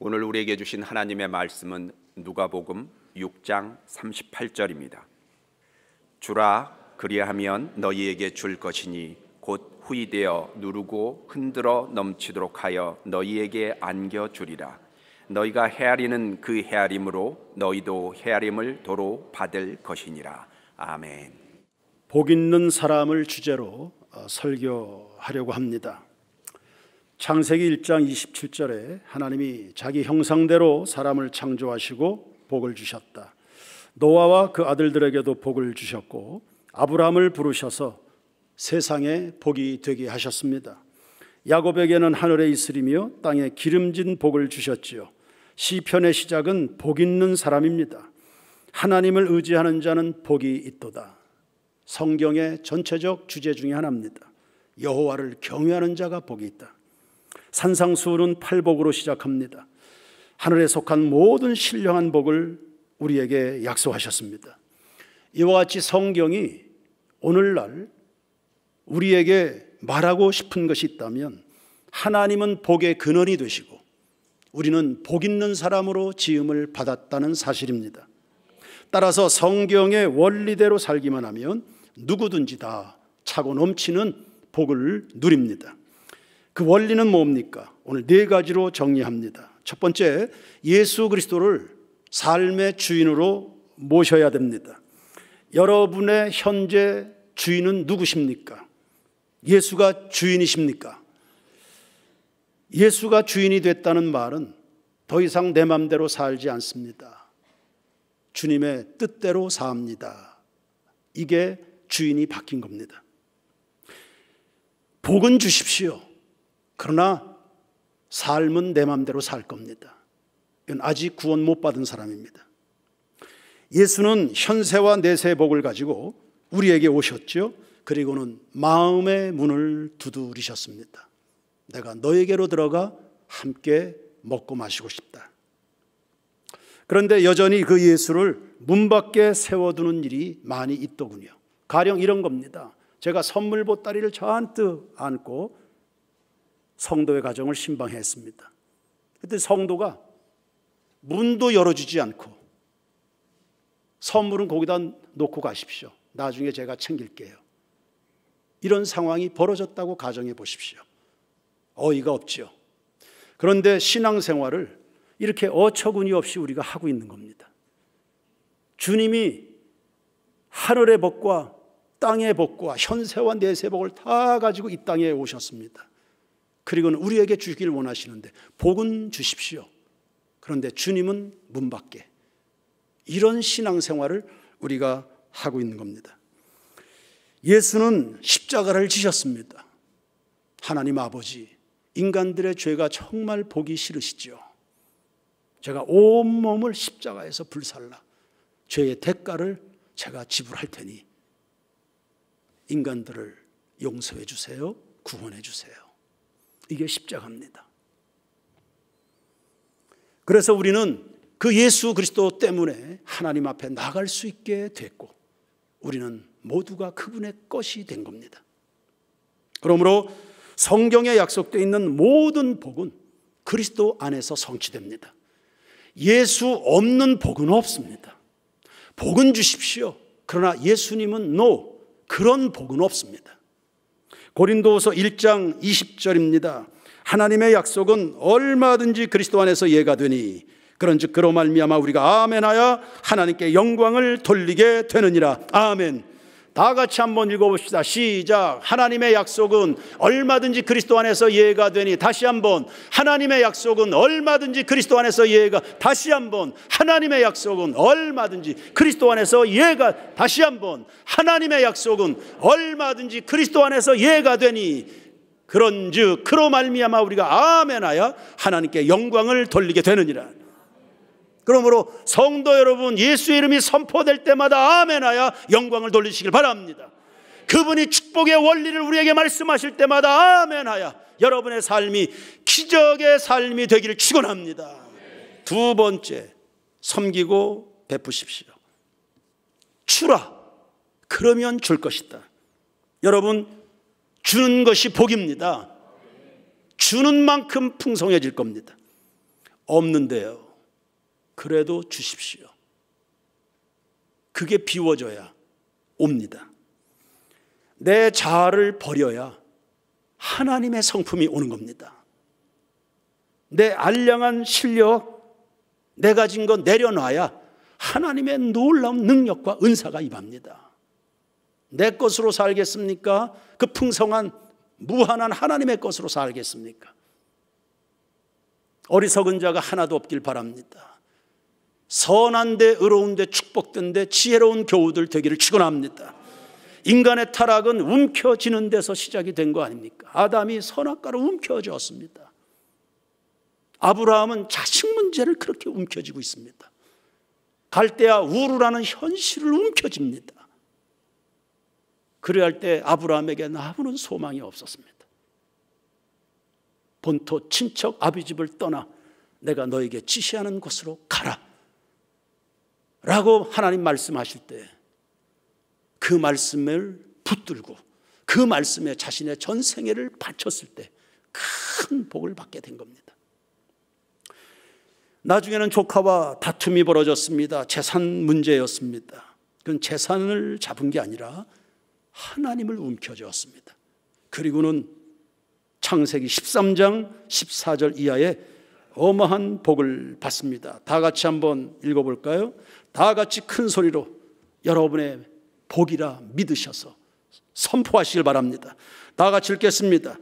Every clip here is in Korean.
오늘 우리에게 주신 하나님의 말씀은 누가복음 6장 38절입니다. 주라, 그리하면 너희에게 줄 것이니 곧 후이되어 누르고 흔들어 넘치도록 하여 너희에게 안겨주리라. 너희가 헤아리는 그 헤아림으로 너희도 헤아림을 도로 받을 것이니라. 아멘. 복 있는 사람을 주제로 설교하려고 합니다. 창세기 1장 27절에 하나님이 자기 형상대로 사람을 창조하시고 복을 주셨다. 노아와 그 아들들에게도 복을 주셨고 아브라함을 부르셔서 세상에 복이 되게 하셨습니다. 야곱에게는 하늘의 이슬이며 땅에 기름진 복을 주셨지요. 시편의 시작은 복 있는 사람입니다. 하나님을 의지하는 자는 복이 있도다. 성경의 전체적 주제 중에 하나입니다. 여호와를 경외하는 자가 복이 있다. 산상수훈은 팔복으로 시작합니다. 하늘에 속한 모든 신령한 복을 우리에게 약속하셨습니다. 이와 같이 성경이 오늘날 우리에게 말하고 싶은 것이 있다면 하나님은 복의 근원이 되시고 우리는 복 있는 사람으로 지음을 받았다는 사실입니다. 따라서 성경의 원리대로 살기만 하면 누구든지 다 차고 넘치는 복을 누립니다. 그 원리는 뭡니까? 오늘 네 가지로 정리합니다. 첫 번째, 예수 그리스도를 삶의 주인으로 모셔야 됩니다. 여러분의 현재 주인은 누구십니까? 예수가 주인이십니까? 예수가 주인이 됐다는 말은 더 이상 내 맘대로 살지 않습니다. 주님의 뜻대로 삽니다. 이게 주인이 바뀐 겁니다. 복은 주십시오. 그러나 삶은 내 맘대로 살 겁니다. 이건 아직 구원 못 받은 사람입니다. 예수는 현세와 내세의 복을 가지고 우리에게 오셨죠. 그리고는 마음의 문을 두드리셨습니다. 내가 너에게로 들어가 함께 먹고 마시고 싶다. 그런데 여전히 그 예수를 문 밖에 세워두는 일이 많이 있더군요. 가령 이런 겁니다. 제가 선물 보따리를 잔뜩 안고 성도의 가정을 신방했습니다. 그때 성도가 문도 열어주지 않고 선물은 거기다 놓고 가십시오. 나중에 제가 챙길게요. 이런 상황이 벌어졌다고 가정해 보십시오. 어이가 없지요. 그런데 신앙생활을 이렇게 어처구니 없이 우리가 하고 있는 겁니다. 주님이 하늘의 복과 땅의 복과 현세와 내세 복을 다 가지고 이 땅에 오셨습니다. 그리고는 우리에게 주기를 원하시는데 복은 주십시오. 그런데 주님은 문 밖에. 이런 신앙생활을 우리가 하고 있는 겁니다. 예수는 십자가를 지셨습니다. 하나님 아버지, 인간들의 죄가 정말 보기 싫으시죠. 제가 온몸을 십자가에서 불살라 죄의 대가를 제가 지불할 테니 인간들을 용서해 주세요. 구원해 주세요. 이게 십자가입니다. 그래서 우리는 그 예수 그리스도 때문에 하나님 앞에 나갈 수 있게 됐고 우리는 모두가 그분의 것이 된 겁니다. 그러므로 성경에 약속되어 있는 모든 복은 그리스도 안에서 성취됩니다. 예수 없는 복은 없습니다. 복은 주십시오. 그러나 예수님은 no, 그런 복은 없습니다. 고린도후서 1장 20절입니다. 하나님의 약속은 얼마든지 그리스도 안에서 예가 되니 그런즉 그로 말미암아 우리가 아멘하여 하나님께 영광을 돌리게 되느니라. 아멘. 다 같이 한번 읽어봅시다. 시작. 하나님의 약속은 얼마든지 그리스도 안에서 예가 되니. 다시 한번. 하나님의 약속은 얼마든지 그리스도 안에서 예가. 다시 한번. 하나님의 약속은 얼마든지 그리스도 안에서 예가. 다시 한번. 하나님의 약속은 얼마든지 그리스도 안에서 예가 되니 그런즉 그로 말미암아 우리가 아멘하여 하나님께 영광을 돌리게 되느니라. 그러므로 성도 여러분, 예수의 이름이 선포될 때마다 아멘하여 영광을 돌리시길 바랍니다. 그분이 축복의 원리를 우리에게 말씀하실 때마다 아멘하여 여러분의 삶이 기적의 삶이 되기를 축원합니다. 두 번째, 섬기고 베푸십시오. 주라, 그러면 줄 것이다. 여러분, 주는 것이 복입니다. 주는 만큼 풍성해질 겁니다. 없는데요. 그래도 주십시오. 그게 비워져야 옵니다. 내 자아를 버려야 하나님의 성품이 오는 겁니다. 내 알량한 실력, 내 가진 거 내려놔야 하나님의 놀라운 능력과 은사가 임합니다. 내 것으로 살겠습니까? 그 풍성한 무한한 하나님의 것으로 살겠습니까? 어리석은 자가 하나도 없길 바랍니다. 선한데 의로운데 축복된데 지혜로운 교우들 되기를 축원합니다. 인간의 타락은 움켜쥐는 데서 시작이 된 거 아닙니까? 아담이 선악과로 움켜쥐었습니다. 아브라함은 자식 문제를 그렇게 움켜쥐고 있습니다. 갈대아 우르라는 현실을 움켜쥡니다. 그래야 할 때 아브라함에게 아무런 소망이 없었습니다. 본토 친척 아비 집을 떠나 내가 너에게 지시하는 곳으로 가라 라고 하나님 말씀하실 때 그 말씀을 붙들고 그 말씀에 자신의 전생애를 바쳤을 때 큰 복을 받게 된 겁니다. 나중에는 조카와 다툼이 벌어졌습니다. 재산 문제였습니다. 그건 재산을 잡은 게 아니라 하나님을 움켜쥐었습니다. 그리고는 창세기 13장 14절 이하에 어마한 복을 받습니다. 다 같이 한번 읽어볼까요? 다 같이 큰 소리로 여러분의 복이라 믿으셔서 선포하시길 바랍니다. 다 같이 읽겠습니다.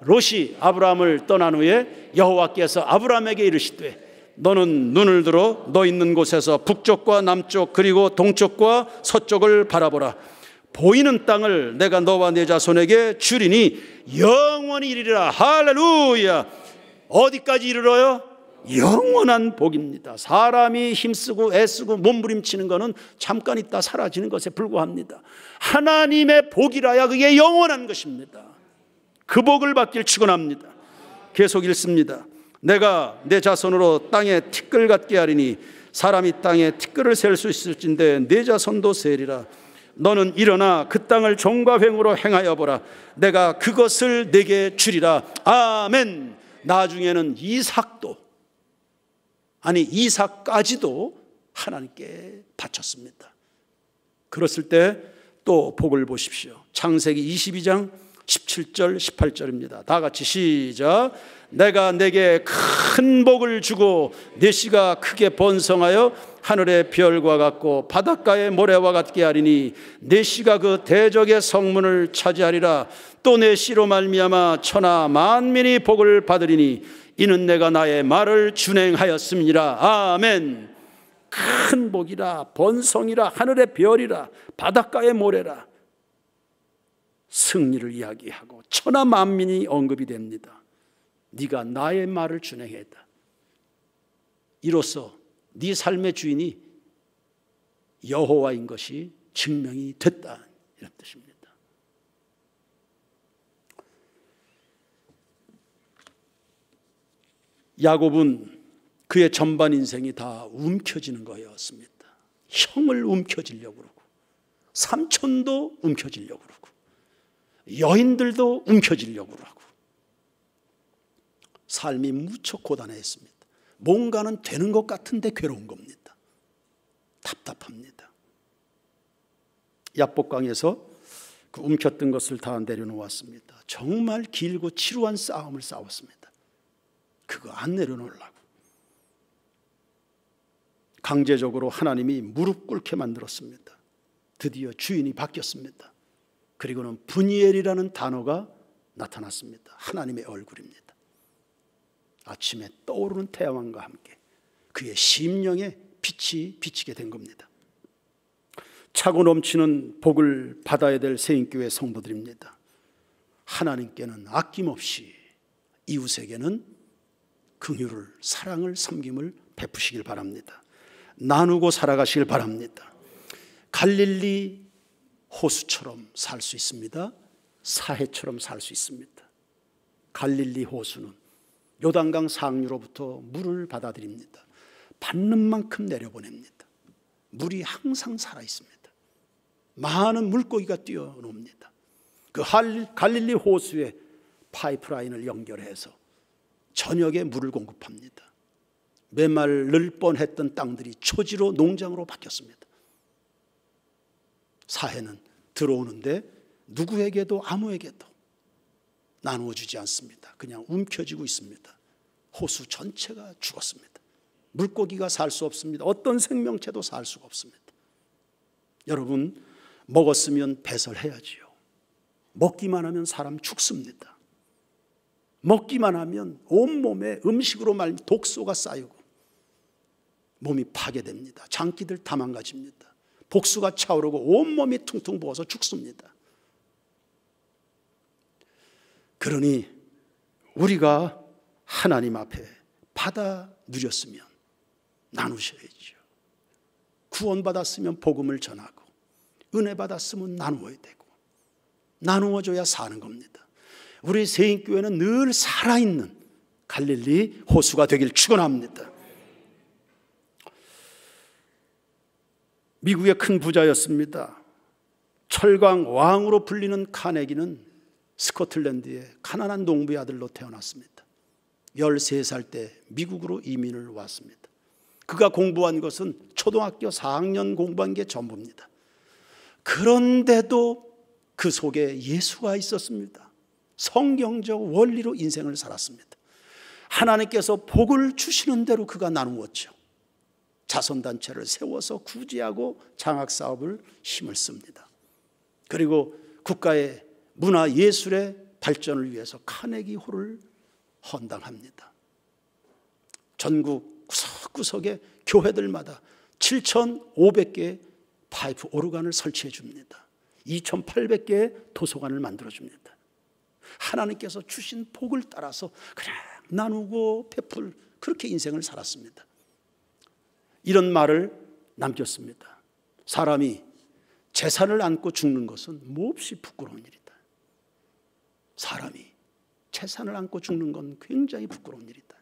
롯이 아브라함을 떠난 후에 여호와께서 아브라함에게 이르시되 너는 눈을 들어 너 있는 곳에서 북쪽과 남쪽 그리고 동쪽과 서쪽을 바라보라. 보이는 땅을 내가 너와 네 자손에게 주리니 영원히 이르리라. 할렐루야. 어디까지 이르러요? 영원한 복입니다. 사람이 힘쓰고 애쓰고 몸부림치는 것은 잠깐 있다 사라지는 것에 불과합니다. 하나님의 복이라야 그게 영원한 것입니다. 그 복을 받길 축원합니다. 계속 읽습니다. 내가 내 자손으로 땅에 티끌 같게 하리니 사람이 땅에 티끌을 셀 수 있을진데 내 자손도 세리라. 너는 일어나 그 땅을 종과 횡으로 행하여 보라. 내가 그것을 내게 주리라. 아멘. 나중에는 이삭까지도 하나님께 바쳤습니다. 그랬을 때 또 복을 보십시오. 창세기 22장 17절 18절입니다. 다 같이 시작. 내가 내게 큰 복을 주고 내 씨가 크게 번성하여 하늘의 별과 같고 바닷가의 모래와 같게 하리니 내 씨가 그 대적의 성문을 차지하리라. 또 내 씨로 말미암아 천하 만민이 복을 받으리니 이는 내가 나의 말을 준행하였음이라. 아멘. 큰 복이라 번성이라 하늘의 별이라 바닷가의 모래라 승리를 이야기하고 천하 만민이 언급이 됩니다. 네가 나의 말을 준행했다. 이로써 네 삶의 주인이 여호와인 것이 증명이 됐다, 이런 뜻입니다. 야곱은 그의 전반 인생이 다 움켜쥐는 거였습니다. 형을 움켜쥐려고 그러고 삼촌도 움켜쥐려고 그러고 여인들도 움켜쥐려고 하고 삶이 무척 고단했습니다. 뭔가는 되는 것 같은데 괴로운 겁니다. 답답합니다. 야복강에서 그 움켰던 것을 다 내려놓았습니다. 정말 길고 지루한 싸움을 싸웠습니다. 그거 안 내려놓으려고 강제적으로 하나님이 무릎 꿇게 만들었습니다. 드디어 주인이 바뀌었습니다. 그리고는 분이엘이라는 단어가 나타났습니다. 하나님의 얼굴입니다. 아침에 떠오르는 태양과 함께 그의 심령에 빛이 비치게 된 겁니다. 차고 넘치는 복을 받아야 될 새인교회 성도들입니다. 하나님께는 아낌없이 이웃에게는 긍휼을, 사랑을, 섬김을 베푸시길 바랍니다. 나누고 살아가시길 바랍니다. 갈릴리 호수처럼 살 수 있습니다. 사해처럼 살 수 있습니다. 갈릴리 호수는 요단강 상류로부터 물을 받아들입니다. 받는 만큼 내려보냅니다. 물이 항상 살아있습니다. 많은 물고기가 뛰어놉니다. 그 갈릴리 호수에 파이프라인을 연결해서 저녁에 물을 공급합니다. 메마를 뻔했던 땅들이 초지로 농장으로 바뀌었습니다. 사해는 들어오는데 누구에게도 아무에게도 나누어 주지 않습니다. 그냥 움켜쥐고 있습니다. 호수 전체가 죽었습니다. 물고기가 살 수 없습니다. 어떤 생명체도 살 수가 없습니다. 여러분, 먹었으면 배설해야지요. 먹기만 하면 사람 죽습니다. 먹기만 하면 온몸에 음식으로 말미암아 독소가 쌓이고 몸이 파괴됩니다. 장기들 다 망가집니다. 복수가 차오르고 온몸이 퉁퉁 부어서 죽습니다. 그러니 우리가 하나님 앞에 받아 누렸으면 나누셔야죠. 구원받았으면 복음을 전하고 은혜 받았으면 나누어야 되고 나누어줘야 사는 겁니다. 우리 세인교회는 늘 살아있는 갈릴리 호수가 되길 축원합니다. 미국의 큰 부자였습니다. 철강 왕으로 불리는 카네기는 스코틀랜드의 가난한 농부의 아들로 태어났습니다. 13살 때 미국으로 이민을 왔습니다. 그가 공부한 것은 초등학교 4학년 공부한 게 전부입니다. 그런데도 그 속에 예수가 있었습니다. 성경적 원리로 인생을 살았습니다. 하나님께서 복을 주시는 대로 그가 나누었죠. 자선단체를 세워서 구제하고 장학사업을 힘을 씁니다. 그리고 국가의 문화예술의 발전을 위해서 카네기 홀을 헌당합니다. 전국 구석구석의 교회들마다 7,500개의 파이프 오르간을 설치해 줍니다. 2,800개의 도서관을 만들어 줍니다. 하나님께서 주신 복을 따라서 그냥 나누고 베풀, 그렇게 인생을 살았습니다. 이런 말을 남겼습니다. 사람이 재산을 안고 죽는 것은 몹시 부끄러운 일이다. 사람이 재산을 안고 죽는 건 굉장히 부끄러운 일이다.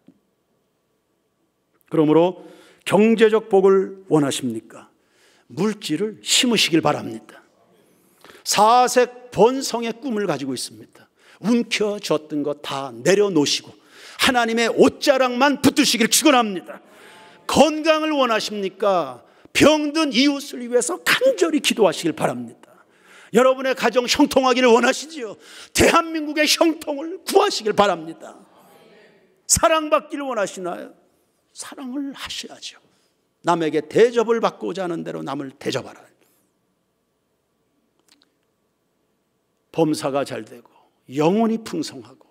그러므로 경제적 복을 원하십니까? 물질을 심으시길 바랍니다. 사색 번성의 꿈을 가지고 있습니다. 움켜쥐었던 것 다 내려놓으시고 하나님의 옷자락만 붙드시길 축원합니다. 건강을 원하십니까? 병든 이웃을 위해서 간절히 기도하시길 바랍니다. 여러분의 가정 형통하기를 원하시지요. 대한민국의 형통을 구하시길 바랍니다. 사랑받기를 원하시나요? 사랑을 하셔야죠. 남에게 대접을 받고자 하는 대로 남을 대접하라. 범사가 잘 되고 영혼이 풍성하고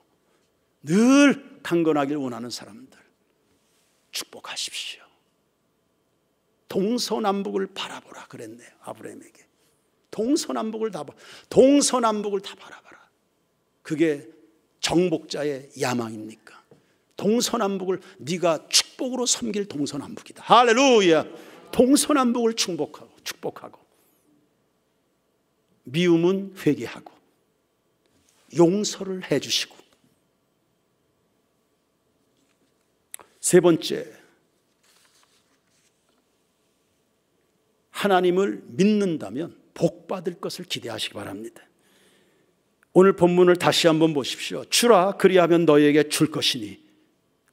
늘 강건하길 원하는 사람들 축복하십시오. 동서남북을 바라보라 그랬네요. 아브라함에게 동서남북을 다 바라봐라. 그게 정복자의 야망입니까? 동서남북을 네가 축복으로 섬길 동서남북이다. 할렐루야. 동서남북을 축복하고 미움은 회개하고 용서를 해주시고, 세 번째, 하나님을 믿는다면 복 받을 것을 기대하시기 바랍니다. 오늘 본문을 다시 한번 보십시오. 주라 그리하면 너희에게 줄 것이니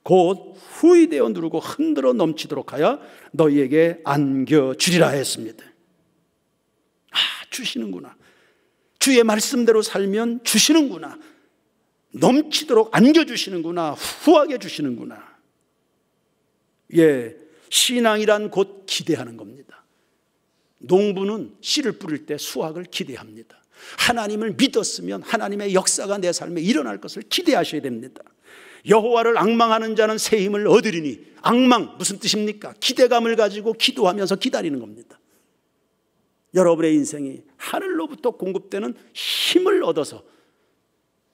곧 후이되어 누르고 흔들어 넘치도록 하여 너희에게 안겨주리라 했습니다. 주시는구나. 주의 말씀대로 살면 주시는구나. 넘치도록 안겨주시는구나. 후하게 주시는구나. 신앙이란 곧 기대하는 겁니다. 농부는 씨를 뿌릴 때 수확을 기대합니다. 하나님을 믿었으면 하나님의 역사가 내 삶에 일어날 것을 기대하셔야 됩니다. 여호와를 앙망하는 자는 새 힘을 얻으리니, 앙망 무슨 뜻입니까? 기대감을 가지고 기도하면서 기다리는 겁니다. 여러분의 인생이 하늘로부터 공급되는 힘을 얻어서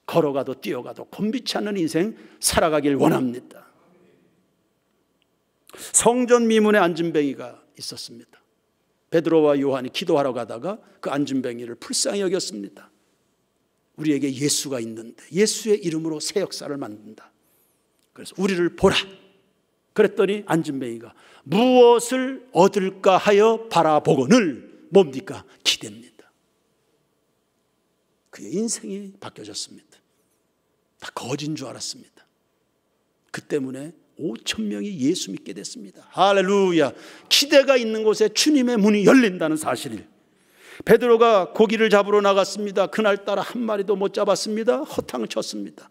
걸어가도 뛰어가도 곤비치 않는 인생 살아가길 원합니다. 성전 미문에 안진뱅이가 있었습니다. 베드로와 요한이 기도하러 가다가 그 안진뱅이를 불쌍히 여겼습니다. 우리에게 예수가 있는데 예수의 이름으로 새 역사를 만든다. 그래서 우리를 보라. 그랬더니 안진뱅이가 무엇을 얻을까 하여 바라보거늘, 뭡니까? 기대입니다. 그의 인생이 바뀌어졌습니다. 다 거진 줄 알았습니다. 그 때문에 5천 명이 예수 믿게 됐습니다. 할렐루야. 기대가 있는 곳에 주님의 문이 열린다는 사실을. 베드로가 고기를 잡으러 나갔습니다. 그날따라 한 마리도 못 잡았습니다. 허탕을 쳤습니다.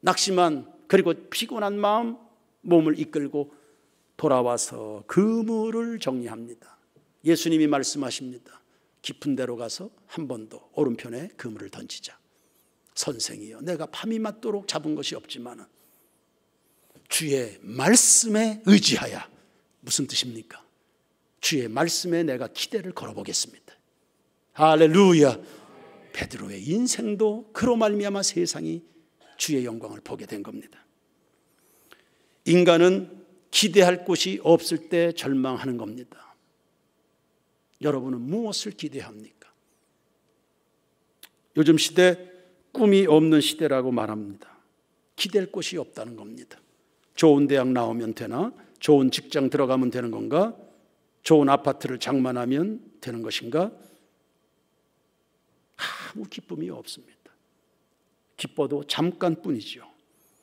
낙심한, 그리고 피곤한 마음, 몸을 이끌고 돌아와서 그물을 정리합니다. 예수님이 말씀하십니다. 깊은 데로 가서 한 번 더 오른편에 그물을 던지자. 선생이여, 내가 밤이 맞도록 잡은 것이 없지만 주의 말씀에 의지하여. 무슨 뜻입니까? 주의 말씀에 내가 기대를 걸어보겠습니다. 할렐루야. 베드로의 인생도 그로 말미암아 세상이 주의 영광을 보게 된 겁니다. 인간은 기대할 곳이 없을 때 절망하는 겁니다. 여러분은 무엇을 기대합니까? 요즘 시대 꿈이 없는 시대라고 말합니다. 기댈 곳이 없다는 겁니다. 좋은 대학 나오면 되나? 좋은 직장 들어가면 되는 건가? 좋은 아파트를 장만하면 되는 것인가? 아무 기쁨이 없습니다. 기뻐도 잠깐뿐이죠.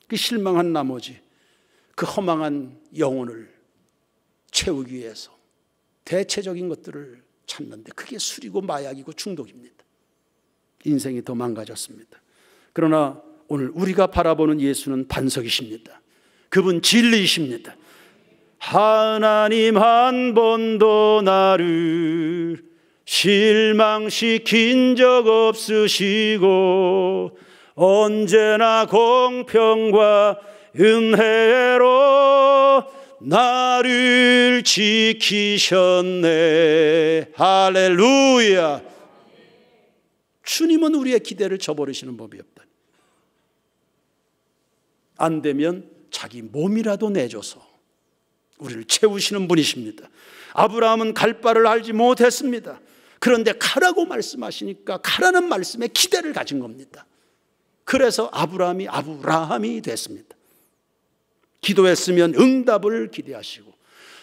그 실망한 나머지 그 허망한 영혼을 채우기 위해서 대체적인 것들을 찾는데 그게 술이고 마약이고 중독입니다. 인생이 더 망가졌습니다. 그러나 오늘 우리가 바라보는 예수는 반석이십니다. 그분 진리이십니다. 하나님 한 번도 나를 실망시킨 적 없으시고 언제나 공평과 은혜로 나를 지키셨네. 할렐루야. 주님은 우리의 기대를 저버리시는 법이 없다. 안 되면 자기 몸이라도 내줘서 우리를 채우시는 분이십니다. 아브라함은 갈 바를 알지 못했습니다. 그런데 가라고 말씀하시니까 가라는 말씀에 기대를 가진 겁니다. 그래서 아브라함이 됐습니다. 기도했으면 응답을 기대하시고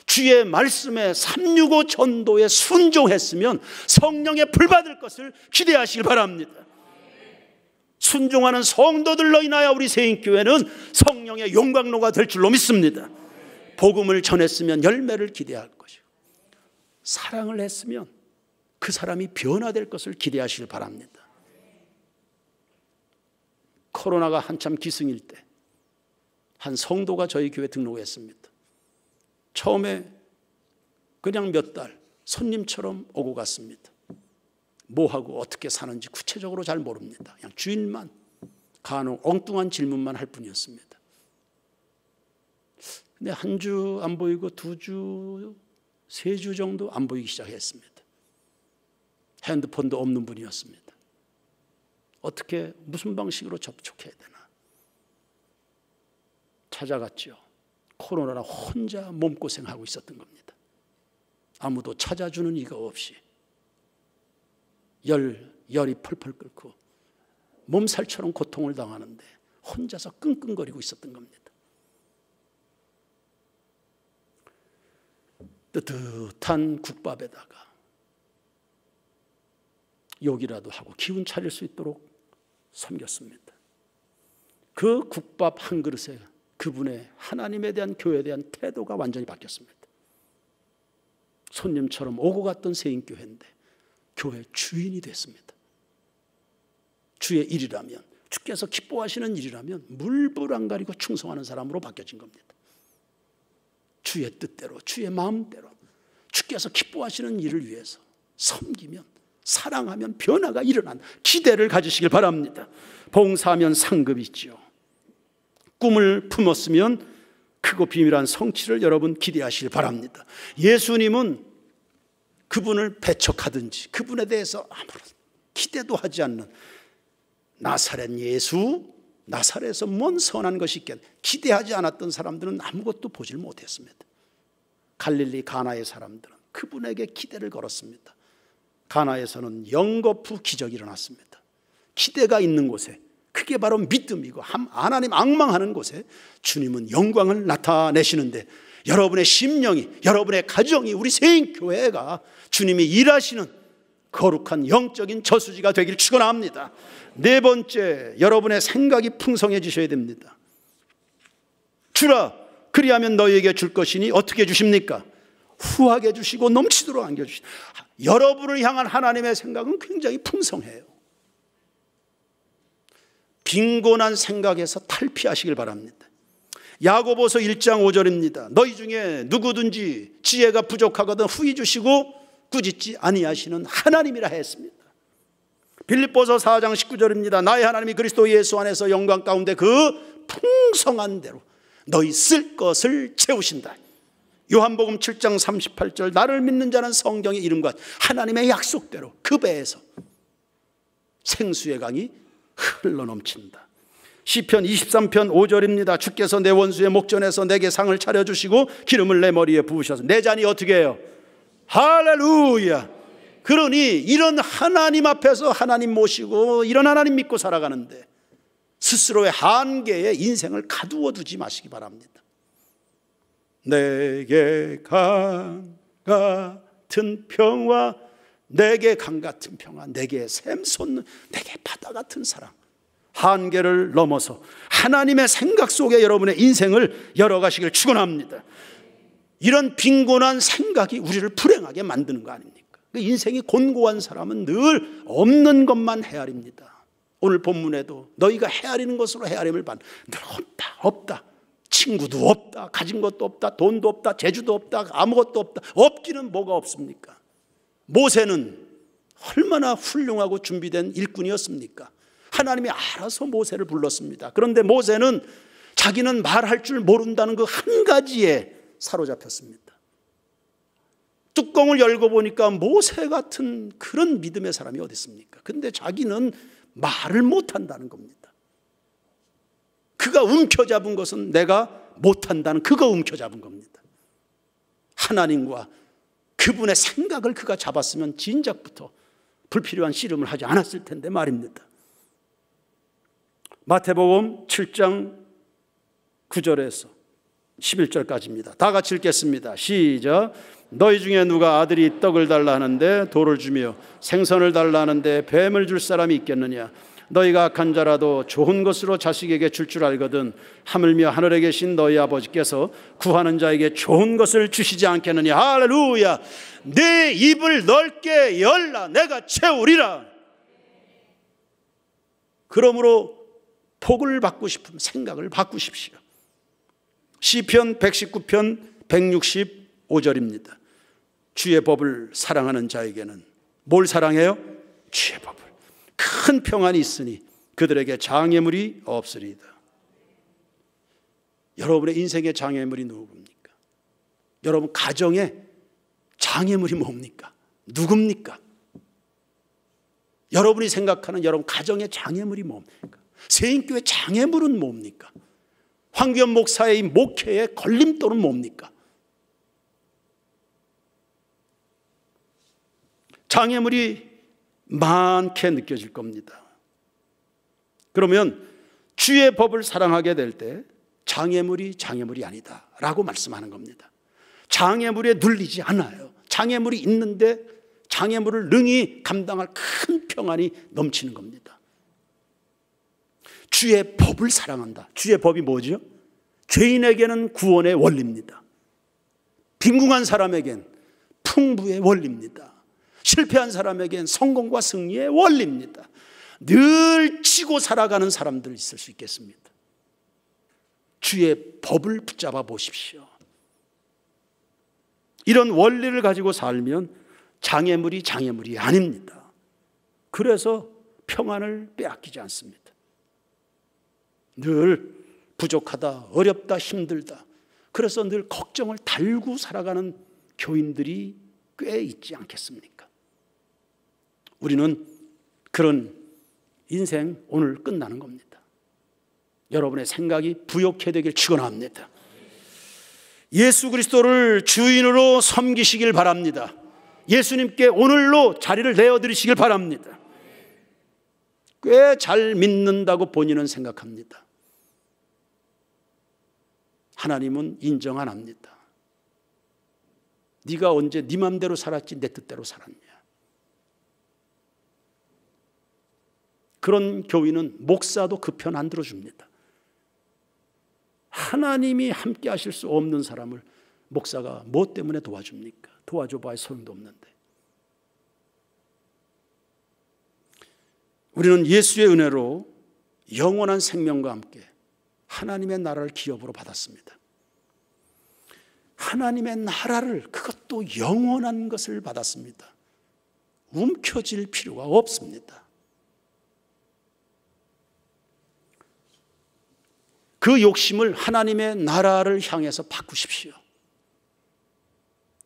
주의 말씀에 365 전도에 순종했으면 성령의 불 받을 것을 기대하시길 바랍니다. 순종하는 성도들로 인하여 우리 세인교회는 성령의 용광로가 될 줄로 믿습니다. 복음을 전했으면 열매를 기대할 것이고 사랑을 했으면 그 사람이 변화될 것을 기대하시길 바랍니다. 코로나가 한참 기승일 때 한 성도가 저희 교회 등록했습니다. 처음에 그냥 몇 달 손님처럼 오고 갔습니다. 뭐하고 어떻게 사는지 구체적으로 잘 모릅니다. 그냥 주일만 간혹 엉뚱한 질문만 할 뿐이었습니다. 근데 한 주 안 보이고 2주, 3주 정도 안 보이기 시작했습니다. 핸드폰도 없는 분이었습니다. 어떻게 무슨 방식으로 접촉해야 되나 찾아갔죠. 코로나라 혼자 몸고생하고 있었던 겁니다. 아무도 찾아주는 이가 없이 열이 펄펄 끓고 몸살처럼 고통을 당하는데 혼자서 끙끙거리고 있었던 겁니다. 뜨뜻한 국밥에다가 욕이라도 하고 기운 차릴 수 있도록 섬겼습니다. 그 국밥 한 그릇에 그분의 하나님에 대한 교회에 대한 태도가 완전히 바뀌었습니다. 손님처럼 오고 갔던 세인교회인데 교회 주인이 됐습니다. 주의 일이라면, 주께서 기뻐하시는 일이라면 물불 안 가리고 충성하는 사람으로 바뀌어진 겁니다. 주의 뜻대로, 주의 마음대로 주께서 기뻐하시는 일을 위해서 섬기면, 사랑하면 변화가 일어난 기대를 가지시길 바랍니다. 봉사하면 상급이 있죠. 꿈을 품었으면 크고 비밀한 성취를 여러분 기대하시길 바랍니다. 예수님은 그분을 배척하든지 그분에 대해서 아무런 기대도 하지 않는 나사렛 예수, 나사렛에서 뭔 선한 것이 있겠, 기대하지 않았던 사람들은 아무것도 보질 못했습니다. 갈릴리 가나의 사람들은 그분에게 기대를 걸었습니다. 가나에서는 영거푸 기적이 일어났습니다. 기대가 있는 곳에, 그게 바로 믿음이고 하나님 앙망하는 곳에 주님은 영광을 나타내시는데, 여러분의 심령이, 여러분의 가정이, 우리 세인교회가 주님이 일하시는 거룩한 영적인 저수지가 되길 축원합니다. 네 번째, 여러분의 생각이 풍성해지셔야 됩니다. 주라, 그리하면 너희에게 줄 것이니 어떻게 주십니까? 후하게 주시고 넘치도록 안겨주시다. 여러분을 향한 하나님의 생각은 굉장히 풍성해요. 빈곤한 생각에서 탈피하시길 바랍니다. 야고보서 1장 5절입니다. 너희 중에 누구든지 지혜가 부족하거든 후히 주시고 꾸짖지 아니하시는 하나님이라 했습니다. 빌립보서 4장 19절입니다. 나의 하나님이 그리스도 예수 안에서 영광 가운데 그 풍성한 대로 너희 쓸 것을 채우신다. 요한복음 7장 38절 나를 믿는 자는 성경의 이름과 하나님의 약속대로 그 배에서 생수의 강이 흘러넘친다. 시편 23편 5절입니다. 주께서 내 원수의 목전에서 내게 상을 차려주시고 기름을 내 머리에 부으셔서 내 잔이 어떻게 해요? 할렐루야. 그러니 이런 하나님 앞에서 하나님 모시고 이런 하나님 믿고 살아가는데 스스로의 한계에 인생을 가두어 두지 마시기 바랍니다. 내게 강 같은 평화, 내게 강 같은 평화, 내게 샘 솟는, 내게 바다 같은 사랑. 한계를 넘어서 하나님의 생각 속에 여러분의 인생을 열어가시길 축원합니다. 이런 빈곤한 생각이 우리를 불행하게 만드는 거 아닙니까? 인생이 곤고한 사람은 늘 없는 것만 헤아립니다. 오늘 본문에도 너희가 헤아리는 것으로 헤아림을 받는, 늘 없다. 친구도 없다, 가진 것도 없다, 돈도 없다, 재주도 없다, 아무것도 없다. 없기는 뭐가 없습니까? 모세는 얼마나 훌륭하고 준비된 일꾼이었습니까? 하나님이 알아서 모세를 불렀습니다. 그런데 모세는 자기는 말할 줄 모른다는 그 한 가지에 사로잡혔습니다. 뚜껑을 열고 보니까 모세 같은 그런 믿음의 사람이 어디 있습니까? 근데 자기는 말을 못한다는 겁니다. 그가 움켜잡은 것은 내가 못한다는 그거 움켜잡은 겁니다. 하나님과 그분의 생각을 그가 잡았으면 진작부터 불필요한 씨름을 하지 않았을 텐데 말입니다. 마태복음 7장 9절에서 11절까지입니다. 다 같이 읽겠습니다. 시작. 너희 중에 누가 아들이 떡을 달라 하는데 돌을 주며 생선을 달라 하는데 뱀을 줄 사람이 있겠느냐? 너희가 악한 자라도 좋은 것으로 자식에게 줄 알거든 하물며 하늘에 계신 너희 아버지께서 구하는 자에게 좋은 것을 주시지 않겠느냐. 할렐루야. 내 입을 넓게 열라 내가 채우리라. 그러므로 복을 받고 싶으면 생각을 바꾸십시오. 시편 119편 165절입니다. 주의 법을 사랑하는 자에게는 뭘 사랑해요? 주의 법을. 큰 평안이 있으니 그들에게 장애물이 없으리이다. 여러분의 인생의 장애물이 누굽니까? 여러분 가정의 장애물이 뭡니까? 누굽니까? 여러분이 생각하는 여러분 가정의 장애물이 뭡니까? 세인교회 장애물은 뭡니까? 황교안 목사의 목회의 걸림돌은 뭡니까? 장애물이 많게 느껴질 겁니다. 그러면 주의 법을 사랑하게 될 때 장애물이 아니다 라고 말씀하는 겁니다. 장애물에 눌리지 않아요. 장애물이 있는데 장애물을 능히 감당할 큰 평안이 넘치는 겁니다. 주의 법을 사랑한다. 주의 법이 뭐죠? 죄인에게는 구원의 원리입니다. 빈궁한 사람에겐 풍부의 원리입니다. 실패한 사람에겐 성공과 승리의 원리입니다. 늘 치고 살아가는 사람들 있을 수 있겠습니다. 주의 법을 붙잡아 보십시오. 이런 원리를 가지고 살면 장애물이 아닙니다. 그래서 평안을 빼앗기지 않습니다. 늘 부족하다, 어렵다, 힘들다. 그래서 늘 걱정을 달고 살아가는 교인들이 꽤 있지 않겠습니까? 우리는 그런 인생 오늘 끝나는 겁니다. 여러분의 생각이 부욕해 되길 축원합니다. 예수 그리스도를 주인으로 섬기시길 바랍니다. 예수님께 오늘로 자리를 내어드리시길 바랍니다. 꽤 잘 믿는다고 본인은 생각합니다. 하나님은 인정 안 합니다. 네가 언제 네 맘대로 살았지 내 뜻대로 살았냐. 그런 교인은 목사도 그 편 안 들어줍니다. 하나님이 함께 하실 수 없는 사람을 목사가 뭐 때문에 도와줍니까? 도와줘 봐야 소용도 없는데. 우리는 예수의 은혜로 영원한 생명과 함께 하나님의 나라를 기업으로 받았습니다. 하나님의 나라를, 그것도 영원한 것을 받았습니다. 움켜쥘 필요가 없습니다. 그 욕심을 하나님의 나라를 향해서 바꾸십시오.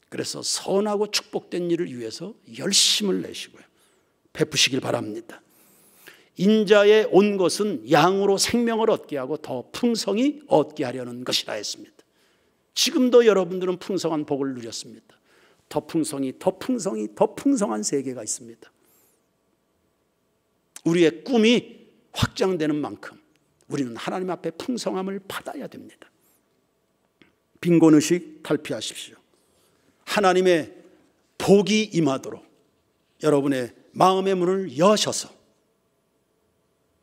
그래서 선하고 축복된 일을 위해서 열심을 내시고요, 베푸시길 바랍니다. 인자에 온 것은 양으로 생명을 얻게 하고 더 풍성히 얻게 하려는 것이라 했습니다. 지금도 여러분들은 풍성한 복을 누렸습니다. 더 풍성히, 더 풍성히, 더 풍성한 세계가 있습니다. 우리의 꿈이 확장되는 만큼 우리는 하나님 앞에 풍성함을 받아야 됩니다. 빈곤의식 탈피하십시오. 하나님의 복이 임하도록 여러분의 마음의 문을 여셔서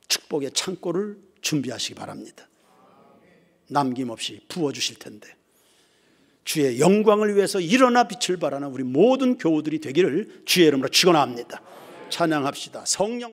축복의 창고를 준비하시기 바랍니다. 남김없이 부어주실 텐데, 주의 영광을 위해서 일어나 빛을 발하는 우리 모든 교우들이 되기를 주의 이름으로 축원합니다. 찬양합시다. 성령